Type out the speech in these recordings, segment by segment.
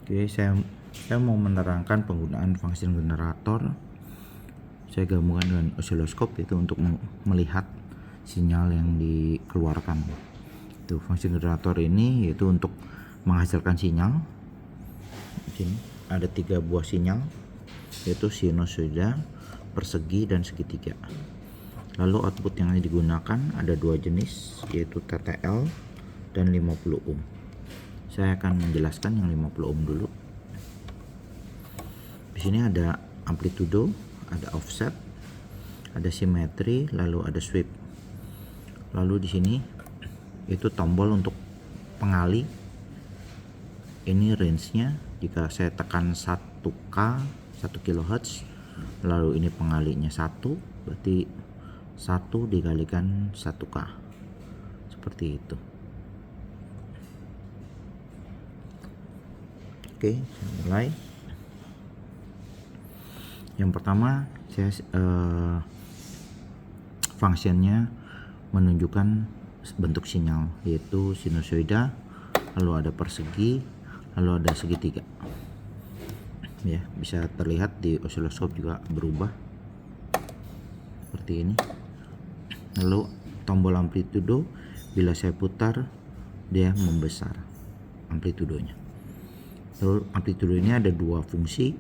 Oke, saya mau menerangkan penggunaan function generator. Saya gabungkan dengan oscilloscope itu untuk melihat sinyal yang dikeluarkan. Itu function generator ini yaitu untuk menghasilkan sinyal. Di sini ada 3 buah sinyal, yaitu sinusoida, persegi, dan segitiga. Lalu output yang digunakan ada 2 jenis, yaitu TTL dan 50 ohm. Saya akan menjelaskan yang 50 ohm dulu. Di sini ada amplitudo, ada offset, ada simetri, lalu ada sweep. Lalu di sini itu tombol untuk pengali. Ini range-nya, jika saya tekan 1K, 1 kHz, lalu ini pengalinya 1, berarti 1 dikalikan 1K. Seperti itu. Oke, saya mulai. Yang pertama, saya fungsinya menunjukkan bentuk sinyal, yaitu sinusoida, lalu ada persegi, lalu ada segitiga. Ya, bisa terlihat di oscilloscope juga berubah seperti ini. Lalu tombol amplitudo, bila saya putar dia membesar amplitudonya. Lalu amplitudo ini ada 2 fungsi,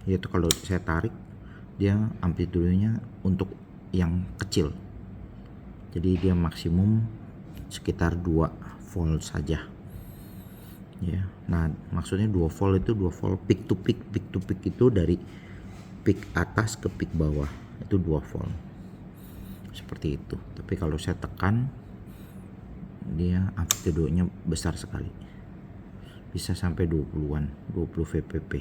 yaitu kalau saya tarik dia amplitudonya untuk yang kecil, jadi dia maksimum sekitar 2 volt saja ya. Nah, maksudnya 2 volt itu 2 volt peak to peak. Peak to peak itu dari peak atas ke peak bawah, itu 2 volt seperti itu. Tapi kalau saya tekan dia amplitudonya besar sekali, bisa sampai 20-an, 20 VPP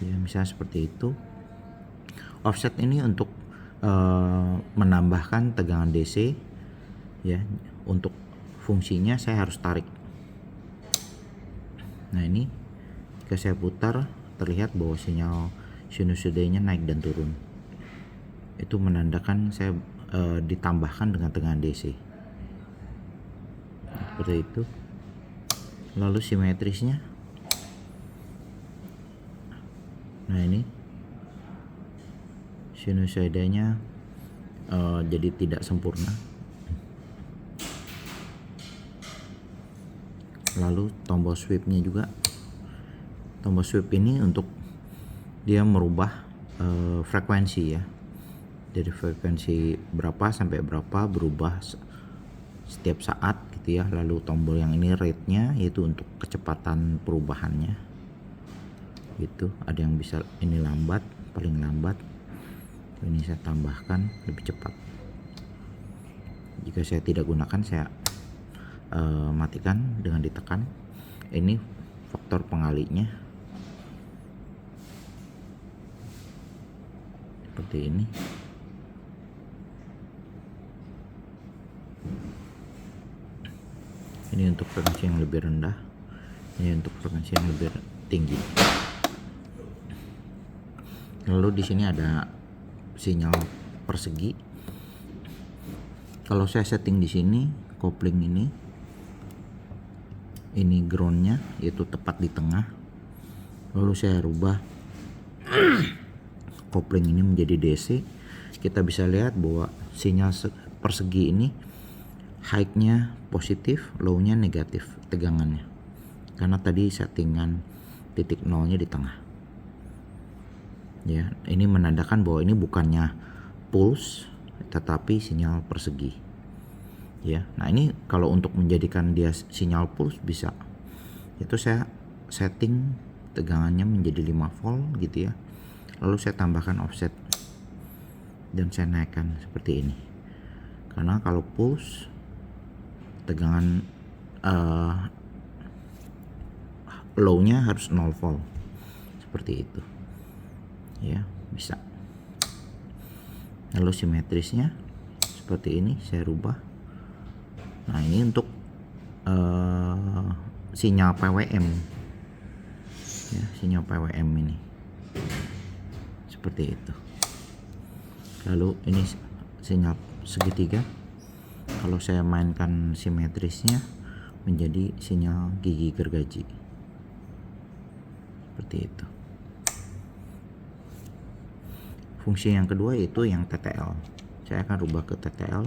ya, misalnya seperti itu. Offset ini untuk menambahkan tegangan DC ya. Untuk fungsinya saya harus tarik. Nah, ini jika saya putar terlihat bahwa sinyal sinusoidanya naik dan turun. Itu menandakan saya ditambahkan dengan tegangan DC. Seperti itu. Lalu simetrisnya, nah ini sinusoidanya jadi tidak sempurna. Lalu tombol sweepnya juga, tombol sweep ini untuk dia merubah frekuensi ya, dari frekuensi berapa sampai berapa berubah setiap saat gitu ya. Lalu tombol yang ini rate-nya, yaitu untuk kecepatan perubahannya gitu. Ada yang bisa ini lambat, paling lambat, ini saya tambahkan lebih cepat. Jika saya tidak gunakan, saya matikan dengan ditekan. Ini faktor pengalinya seperti ini. Ini untuk frekuensi yang lebih rendah, ini untuk frekuensi yang lebih tinggi. Lalu di sini ada sinyal persegi. Kalau saya setting di sini, kopling ini groundnya, yaitu tepat di tengah. Lalu saya rubah kopling ini menjadi DC. Kita bisa lihat bahwa sinyal persegi ini high-nya positif, low-nya negatif tegangannya, karena tadi settingan titik nolnya di tengah ya. Ini menandakan bahwa ini bukannya pulse tetapi sinyal persegi ya. Nah, ini kalau untuk menjadikan dia sinyal pulse bisa, itu saya setting tegangannya menjadi 5 volt gitu ya. Lalu saya tambahkan offset dan saya naikkan seperti ini, karena kalau pulse tegangan low-nya harus 0 volt seperti itu ya, bisa. Lalu simetrisnya seperti ini saya rubah. Nah, ini untuk sinyal PWM ya, sinyal PWM ini seperti itu. Lalu ini sinyal segitiga. Kalau saya mainkan simetrisnya, menjadi sinyal gigi gergaji. Seperti itu. Fungsi yang kedua yaitu yang TTL. Saya akan rubah ke TTL.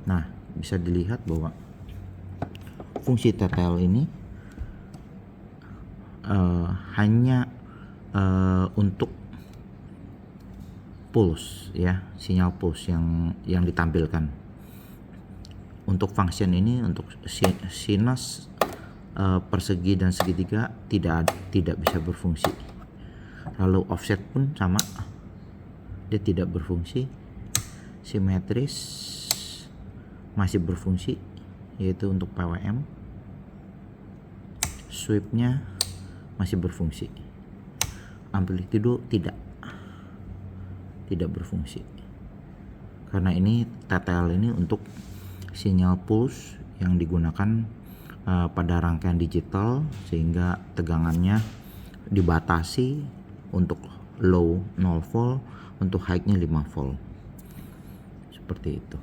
Nah, bisa dilihat bahwa fungsi TTL ini hanya untuk pulse ya, sinyal pulse yang ditampilkan. Untuk function ini, untuk sinus, persegi dan segitiga tidak bisa berfungsi. Lalu offset pun sama, dia tidak berfungsi. Simetris masih berfungsi, yaitu untuk PWM. Sweepnya masih berfungsi. Amplitudo tidak berfungsi, karena ini TTL ini untuk sinyal pulse yang digunakan pada rangkaian digital, sehingga tegangannya dibatasi untuk low 0 volt, untuk high-nya 5 volt. Seperti itu.